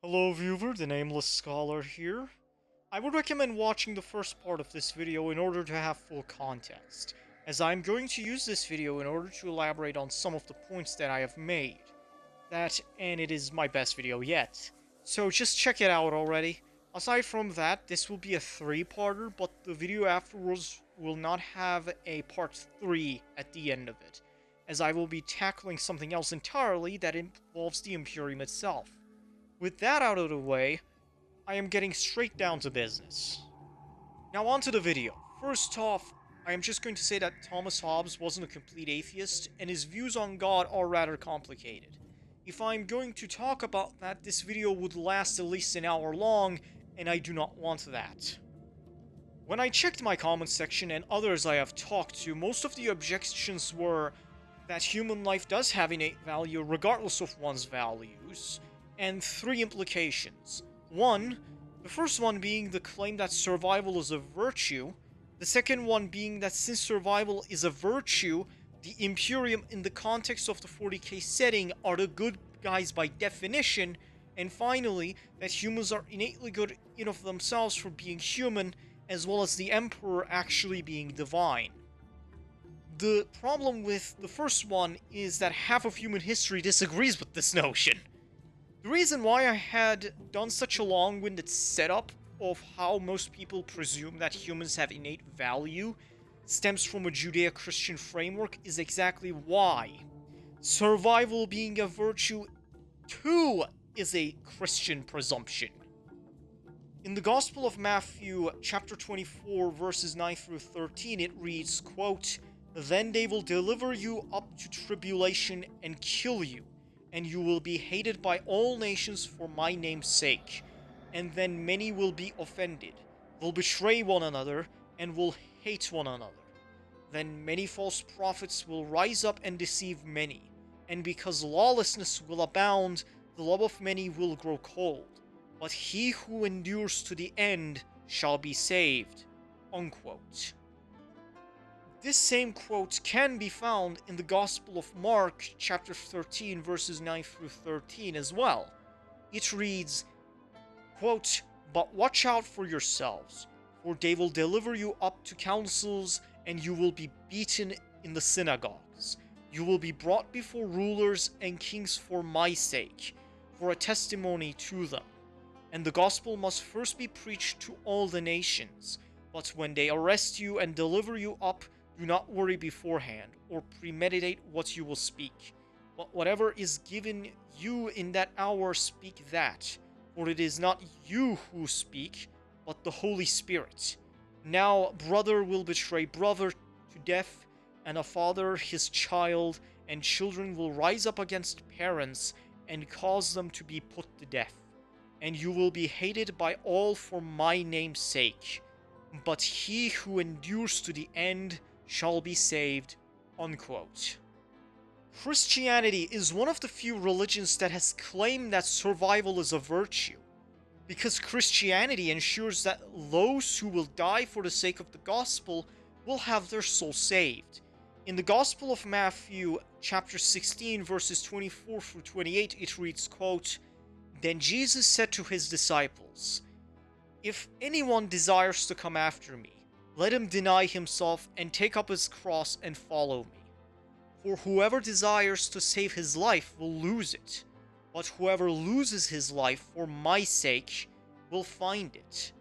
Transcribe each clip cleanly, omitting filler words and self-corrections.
Hello viewer, the Nameless Scholar here. I would recommend watching the first part of this video in order to have full context, as I'm going to use this video in order to elaborate on some of the points that I have made. And it is my best video yet, so just check it out already. Aside from that, this will be a 3-parter, but the video afterwards will not have a part 3 at the end of it, as I will be tackling something else entirely that involves the Imperium itself. With that out of the way, I am getting straight down to business. Now on to the video. First off, I am just going to say that Thomas Hobbes wasn't a complete atheist, and his views on God are rather complicated. If I'm going to talk about that, this video would last at least an hour long, and I do not want that. When I checked my comment section and others I have talked to, most of the objections were that human life does have innate value regardless of one's values, and 3 implications. 1, the first one being the claim that survival is a virtue, the second one being that since survival is a virtue, the Imperium in the context of the 40k setting are the good guys by definition, and finally, that humans are innately good in of themselves for being human, as well as the Emperor actually being divine. The problem with the first one is that half of human history disagrees with this notion. The reason why I had done such a long-winded setup of how most people presume that humans have innate value stems from a Judeo-Christian framework is exactly why. Survival being a virtue, too, is a Christian presumption. In the Gospel of Matthew, chapter 24, verses 9 through 13, it reads, quote, "Then they will deliver you up to tribulation and kill you, and you will be hated by all nations for my name's sake. And then many will be offended, will betray one another, and will hate one another. Then many false prophets will rise up and deceive many. And because lawlessness will abound, the love of many will grow cold. But he who endures to the end shall be saved." Unquote. This same quote can be found in the Gospel of Mark, chapter 13, verses 9 through 13 as well. It reads, quote, "But watch out for yourselves, for they will deliver you up to councils, and you will be beaten in the synagogues. You will be brought before rulers and kings for my sake, for a testimony to them. And the gospel must first be preached to all the nations. But when they arrest you and deliver you up, do not worry beforehand, or premeditate what you will speak. But whatever is given you in that hour, speak that. For it is not you who speak, but the Holy Spirit. Now brother will betray brother to death, and a father his child, and children will rise up against parents, and cause them to be put to death. And you will be hated by all for my name's sake. But he who endures to the end shall be saved." Unquote. Christianity is one of the few religions that has claimed that survival is a virtue, because Christianity ensures that those who will die for the sake of the gospel will have their soul saved. In the Gospel of Matthew, chapter 16, verses 24 through 28, it reads, quote, "Then Jesus said to his disciples, 'If anyone desires to come after me, let him deny himself and take up his cross and follow me. For whoever desires to save his life will lose it, but whoever loses his life for my sake will find it.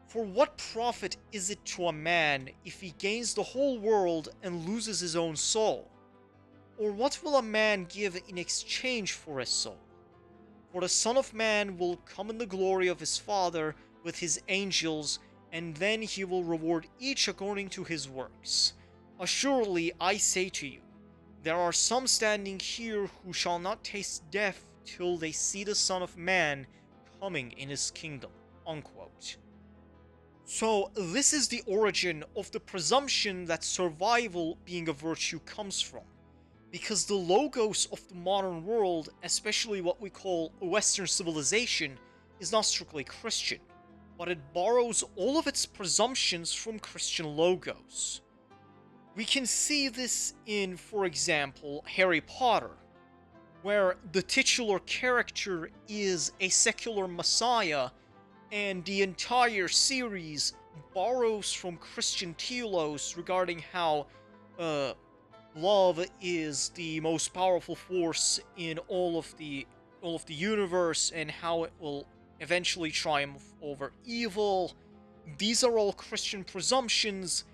For what profit is it to a man if he gains the whole world and loses his own soul? Or what will a man give in exchange for his soul? For the Son of Man will come in the glory of his Father with his angels, and then he will reward each according to his works. Assuredly, I say to you, there are some standing here who shall not taste death till they see the Son of Man coming in his kingdom." Unquote. So, this is the origin of the presumption that survival being a virtue comes from. Because the logos of the modern world, especially what we call Western civilization, is not strictly Christian, but it borrows all of its presumptions from Christian logos. We can see this in, for example, Harry Potter, where the titular character is a secular messiah, and the entire series borrows from Christian telos regarding how love is the most powerful force in all of the universe, and how it will eventually triumph over evil. These are all Christian presumptions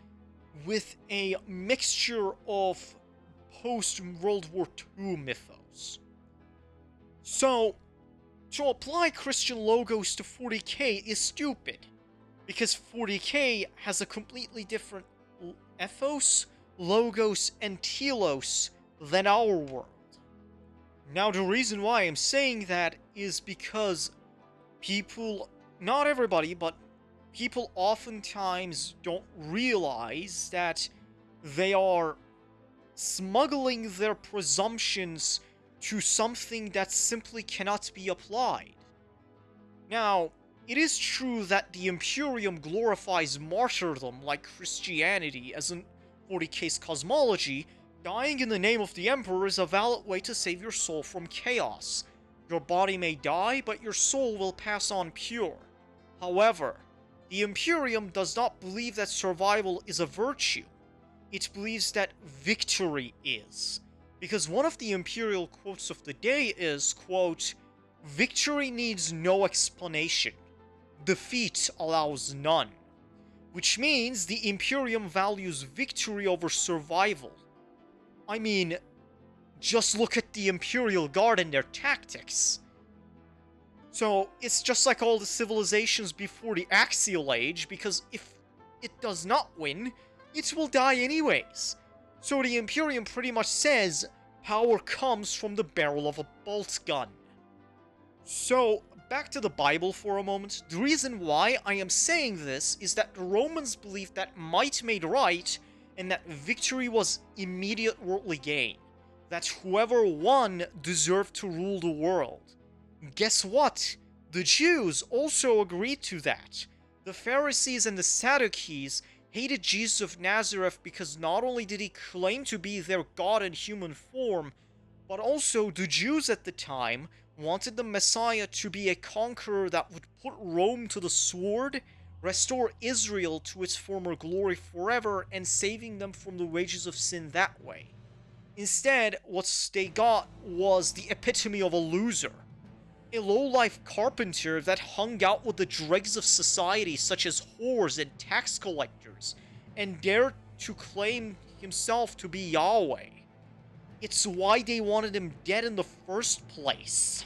with a mixture of post-World War II mythos. So, to apply Christian logos to 40k is stupid, because 40k has a completely different ethos, logos, and telos than our world. Now, the reason why I'm saying that is because people, not everybody, but people oftentimes don't realize that they are smuggling their presumptions to something that simply cannot be applied. Now, it is true that the Imperium glorifies martyrdom like Christianity, as in 40k's cosmology. Dying in the name of the Emperor is a valid way to save your soul from chaos. Your body may die, but your soul will pass on pure. However, the Imperium does not believe that survival is a virtue. It believes that victory is. Because one of the Imperial quotes of the day is, quote, "Victory needs no explanation. Defeat allows none." Which means the Imperium values victory over survival. I mean, just look at the Imperial Guard and their tactics. So, it's just like all the civilizations before the Axial Age, because if it does not win, it will die anyways. So the Imperium pretty much says, power comes from the barrel of a bolt gun. So, back to the Bible for a moment. The reason why I am saying this is that the Romans believed that might made right, and that victory was immediate worldly gain. That whoever won deserved to rule the world. Guess what? The Jews also agreed to that. The Pharisees and the Sadducees hated Jesus of Nazareth because not only did he claim to be their God in human form, but also the Jews at the time wanted the Messiah to be a conqueror that would put Rome to the sword, restore Israel to its former glory forever, and saving them from the wages of sin that way. Instead, what they got was the epitome of a loser. A low-life carpenter that hung out with the dregs of society such as whores and tax collectors, and dared to claim himself to be Yahweh. It's why they wanted him dead in the first place.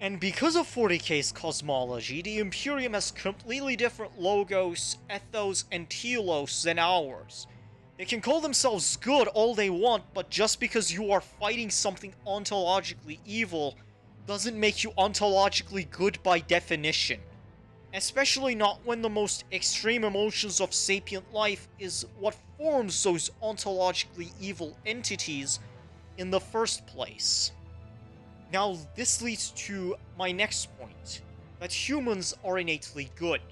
And because of 40k's cosmology, the Imperium has completely different logos, ethos, and telos than ours. They can call themselves good all they want, but just because you are fighting something ontologically evil doesn't make you ontologically good by definition. Especially not when the most extreme emotions of sapient life is what forms those ontologically evil entities in the first place. Now, this leads to my next point, that humans are innately good.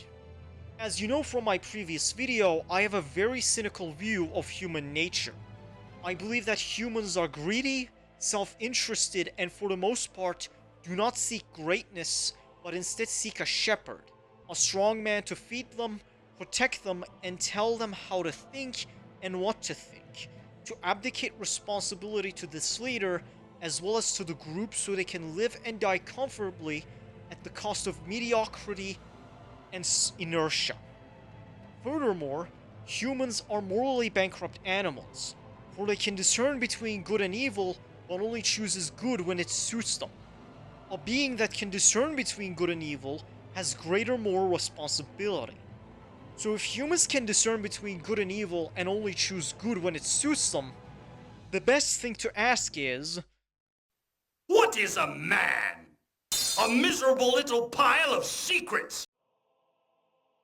As you know from my previous video, I have a very cynical view of human nature. I believe that humans are greedy, self-interested, and for the most part, do not seek greatness, but instead seek a shepherd, a strong man to feed them, protect them, and tell them how to think and what to think, to abdicate responsibility to this leader, as well as to the group, so they can live and die comfortably at the cost of mediocrity and inertia. Furthermore, humans are morally bankrupt animals, for they can discern between good and evil, but only chooses good when it suits them. A being that can discern between good and evil has greater moral responsibility. So if humans can discern between good and evil and only choose good when it suits them, the best thing to ask is, what is a man? A miserable little pile of secrets!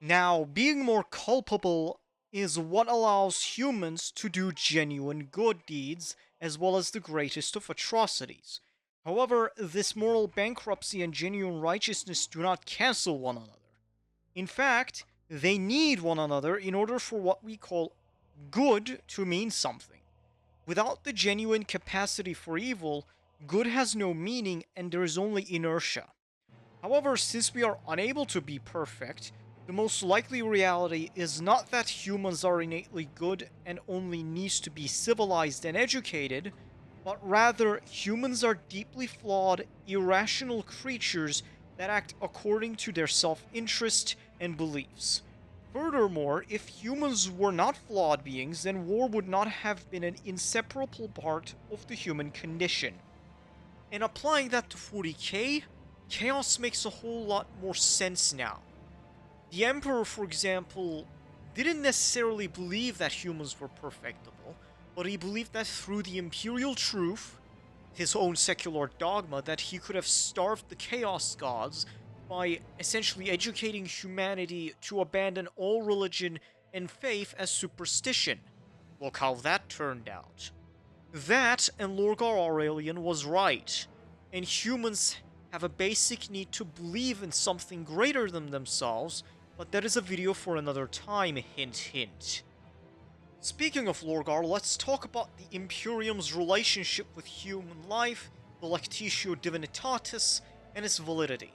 Now, being more culpable is what allows humans to do genuine good deeds, as well as the greatest of atrocities. However, this moral bankruptcy and genuine righteousness do not cancel one another. In fact, they need one another in order for what we call good to mean something. Without the genuine capacity for evil, good has no meaning and there is only inertia. However, since we are unable to be perfect, the most likely reality is not that humans are innately good and only needs to be civilized and educated, but rather humans are deeply flawed, irrational creatures that act according to their self-interest and beliefs. Furthermore, if humans were not flawed beings, then war would not have been an inseparable part of the human condition. And applying that to 40k, chaos makes a whole lot more sense now. The Emperor, for example, didn't necessarily believe that humans were perfectible, but he believed that through the Imperial truth, his own secular dogma, that he could have starved the Chaos Gods by essentially educating humanity to abandon all religion and faith as superstition. Look how that turned out. That, and Lorgar Aurelian was right, and humans have a basic need to believe in something greater than themselves, but that is a video for another time, hint hint. Speaking of Lorgar, let's talk about the Imperium's relationship with human life, the Lectitio Divinitatis, and its validity.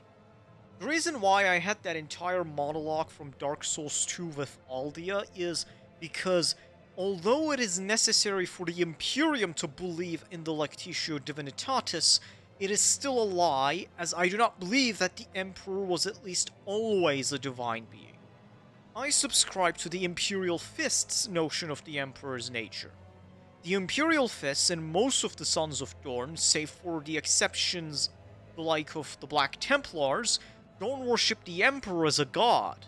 The reason why I had that entire monologue from Dark Souls 2 with Aldia is because although it is necessary for the Imperium to believe in the Lectitio Divinitatis, it is still a lie, as I do not believe that the Emperor was at least always a divine being. I subscribe to the Imperial Fist's notion of the Emperor's nature. The Imperial Fists and most of the Sons of Dorn, save for the exceptions the like of the Black Templars, don't worship the Emperor as a god.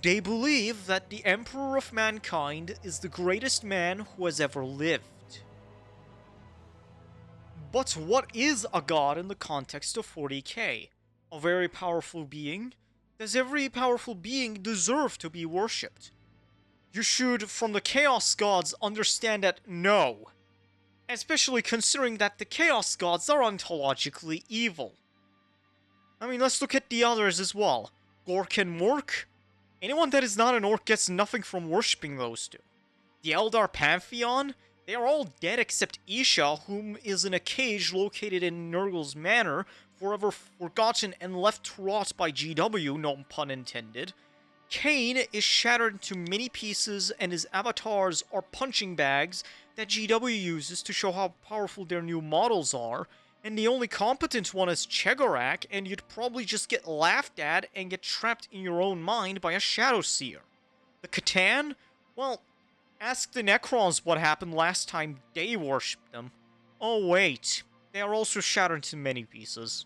They believe that the Emperor of mankind is the greatest man who has ever lived. But what is a god in the context of 40k? A very powerful being? Does every powerful being deserve to be worshipped? You should, from the Chaos Gods, understand that no. Especially considering that the Chaos Gods are ontologically evil. I mean, let's look at the others as well. Gork and Mork? Anyone that is not an orc gets nothing from worshipping those two. The Eldar Pantheon? They are all dead except Isha, whom is in a cage located in Nurgle's Manor, forever forgotten and left to rot by GW, no pun intended. Cain is shattered into many pieces and his avatars are punching bags that GW uses to show how powerful their new models are, and the only competent one is Chegorak, and you'd probably just get laughed at and get trapped in your own mind by a Shadow Seer. The Catan? Well, ask the Necrons what happened last time they worshipped them. Oh wait, they are also shattered into many pieces.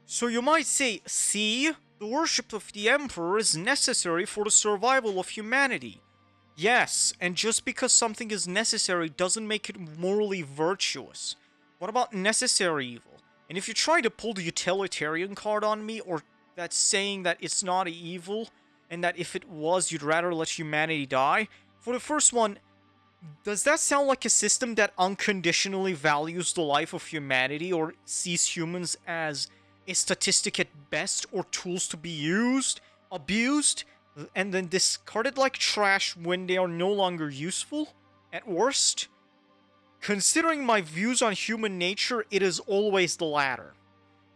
So you might say, see, the worship of the Emperor is necessary for the survival of humanity. Yes, and just because something is necessary doesn't make it morally virtuous. What about necessary evil? And if you try to pull the utilitarian card on me, or that saying that it's not evil, and that if it was, you'd rather let humanity die, for the first one, does that sound like a system that unconditionally values the life of humanity, or sees humans as a statistic at best, or tools to be used, abused, and then discarded like trash when they are no longer useful, at worst? Considering my views on human nature, it is always the latter.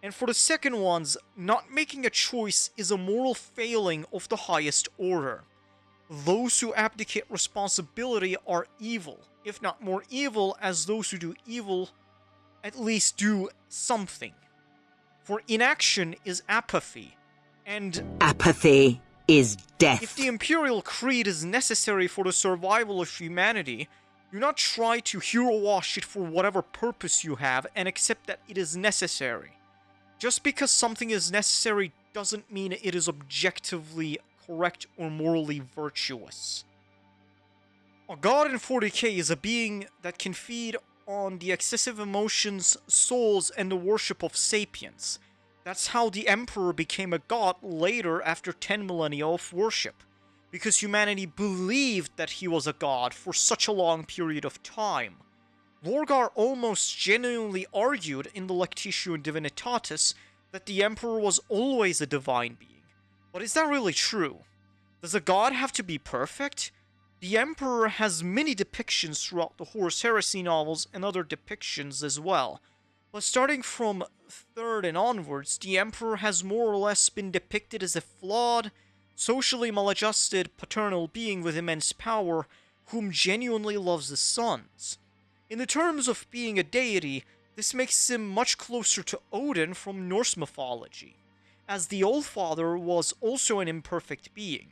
And for the second ones, not making a choice is a moral failing of the highest order. Those who abdicate responsibility are evil, if not more evil, as those who do evil at least do something. For inaction is apathy, and apathy is death. If the Imperial Creed is necessary for the survival of humanity, do not try to hero wash it for whatever purpose you have and accept that it is necessary. Just because something is necessary doesn't mean it is objectively correct or morally virtuous. A god in 40k is a being that can feed on the excessive emotions, souls, and the worship of sapience. That's how the Emperor became a god later after 10 millennia of worship, because humanity believed that he was a god for such a long period of time. Lorgar almost genuinely argued in the Lectitio Divinitatis that the Emperor was always a divine being. But is that really true? Does a god have to be perfect? The Emperor has many depictions throughout the Horus Heresy novels and other depictions as well, but starting from 3rd and onwards, the Emperor has more or less been depicted as a flawed, socially maladjusted, paternal being with immense power whom genuinely loves his sons. In the terms of being a deity, this makes him much closer to Odin from Norse mythology, as the Allfather was also an imperfect being.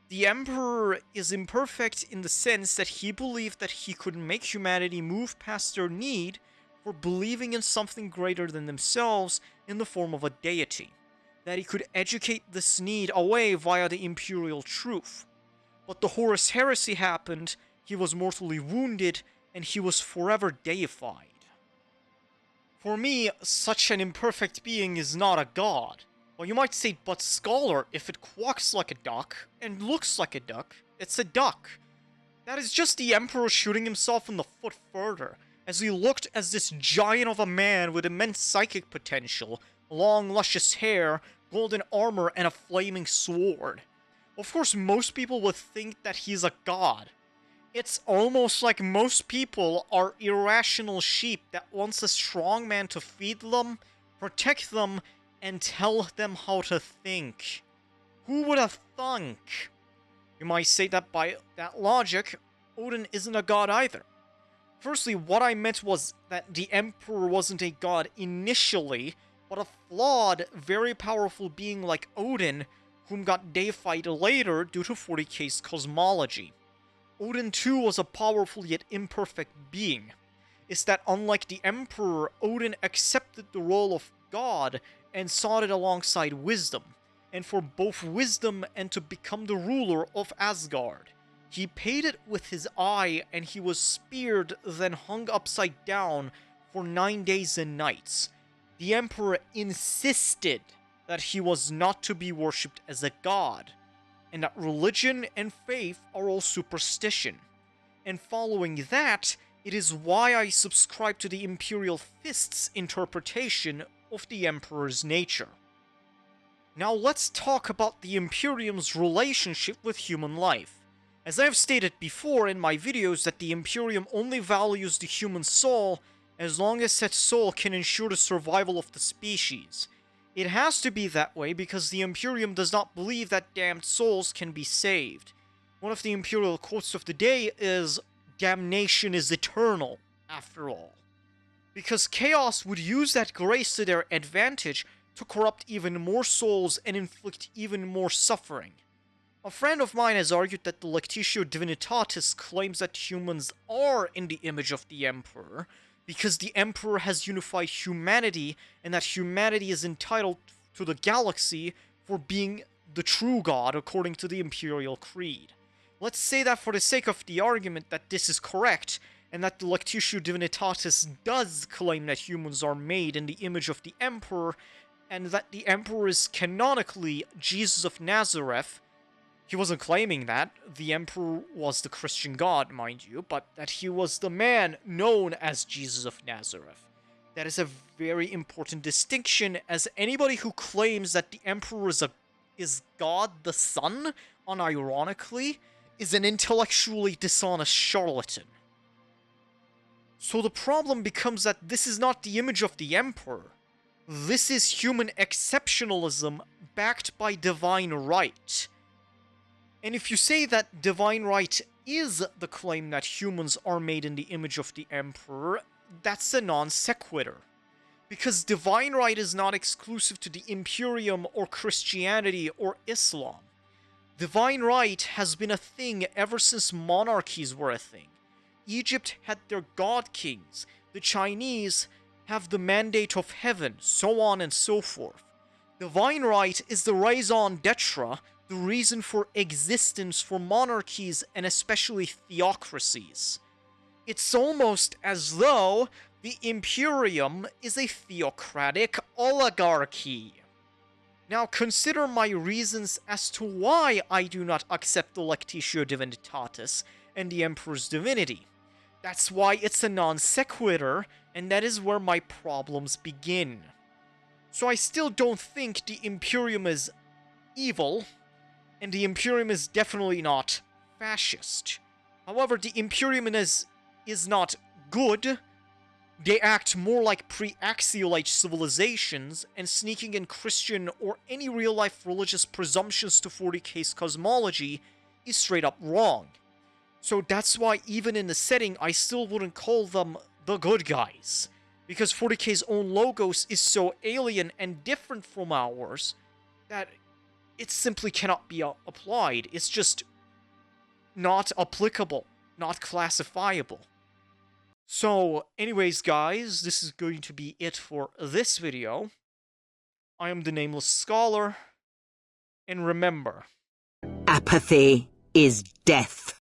The Emperor is imperfect in the sense that he believed that he could make humanity move past their need for believing in something greater than themselves in the form of a deity, that he could educate this need away via the imperial truth. But the Horus Heresy happened, he was mortally wounded, and he was forever deified. For me, such an imperfect being is not a god. Well, you might say, but scholar, if it quacks like a duck and looks like a duck, it's a duck. That is just the Emperor shooting himself in the foot further, as he looked as this giant of a man with immense psychic potential, long luscious hair, golden armor, and a flaming sword. Of course, most people would think that he's a god. It's almost like most people are irrational sheep that wants a strong man to feed them, protect them, and tell them how to think. Who would have thunk? You might say that by that logic, Odin isn't a god either. Firstly, what I meant was that the Emperor wasn't a god initially, but a flawed, very powerful being like Odin, whom got deified later due to 40k's cosmology. Odin too was a powerful yet imperfect being. It's that unlike the Emperor, Odin accepted the role of god and sought it alongside wisdom, and for both wisdom and to become the ruler of Asgard. He paid it with his eye, and he was speared, then hung upside down for 9 days and nights. The Emperor insisted that he was not to be worshipped as a god, and that religion and faith are all superstition. And following that, it is why I subscribe to the Imperial Fist's interpretation of the Emperor's nature. Now let's talk about the Imperium's relationship with human life. As I have stated before in my videos that the Imperium only values the human soul as long as said soul can ensure the survival of the species. It has to be that way because the Imperium does not believe that damned souls can be saved. One of the Imperial quotes of the day is, "Damnation is eternal, after all." Because Chaos would use that grace to their advantage to corrupt even more souls and inflict even more suffering. A friend of mine has argued that the Lectitio Divinitatis claims that humans are in the image of the Emperor, because the Emperor has unified humanity, and that humanity is entitled to the galaxy for being the true god according to the Imperial Creed. Let's say that for the sake of the argument that this is correct, and that the Lectitio Divinitatis does claim that humans are made in the image of the Emperor, and that the Emperor is canonically Jesus of Nazareth. He wasn't claiming that. The Emperor was the Christian god, mind you, but that he was the man known as Jesus of Nazareth. That is a very important distinction, as anybody who claims that the Emperor is God the Son, unironically, is an intellectually dishonest charlatan. So the problem becomes that this is not the image of the Emperor. This is human exceptionalism backed by divine right. And if you say that divine right is the claim that humans are made in the image of the Emperor, that's a non sequitur. Because divine right is not exclusive to the Imperium or Christianity or Islam. Divine right has been a thing ever since monarchies were a thing. Egypt had their god kings, the Chinese have the mandate of heaven, so on and so forth. Divine right is the raison d'etre, the reason for existence for monarchies and especially theocracies. It's almost as though the Imperium is a theocratic oligarchy. Now consider my reasons as to why I do not accept the Lectitio Divinitatis and the Emperor's divinity. That's why it's a non sequitur, and that is where my problems begin. So I still don't think the Imperium is evil, and the Imperium is definitely not fascist. However, the Imperium is not good. They act more like pre-Axiolite civilizations, and sneaking in Christian or any real-life religious presumptions to 40k's cosmology is straight up wrong. So that's why even in the setting, I still wouldn't call them the good guys. Because 40k's own logos is so alien and different from ours that it simply cannot be applied. It's just not applicable, not classifiable. So, anyways, guys, this is going to be it for this video. I am the Nameless Scholar, and remember, Apathy is death.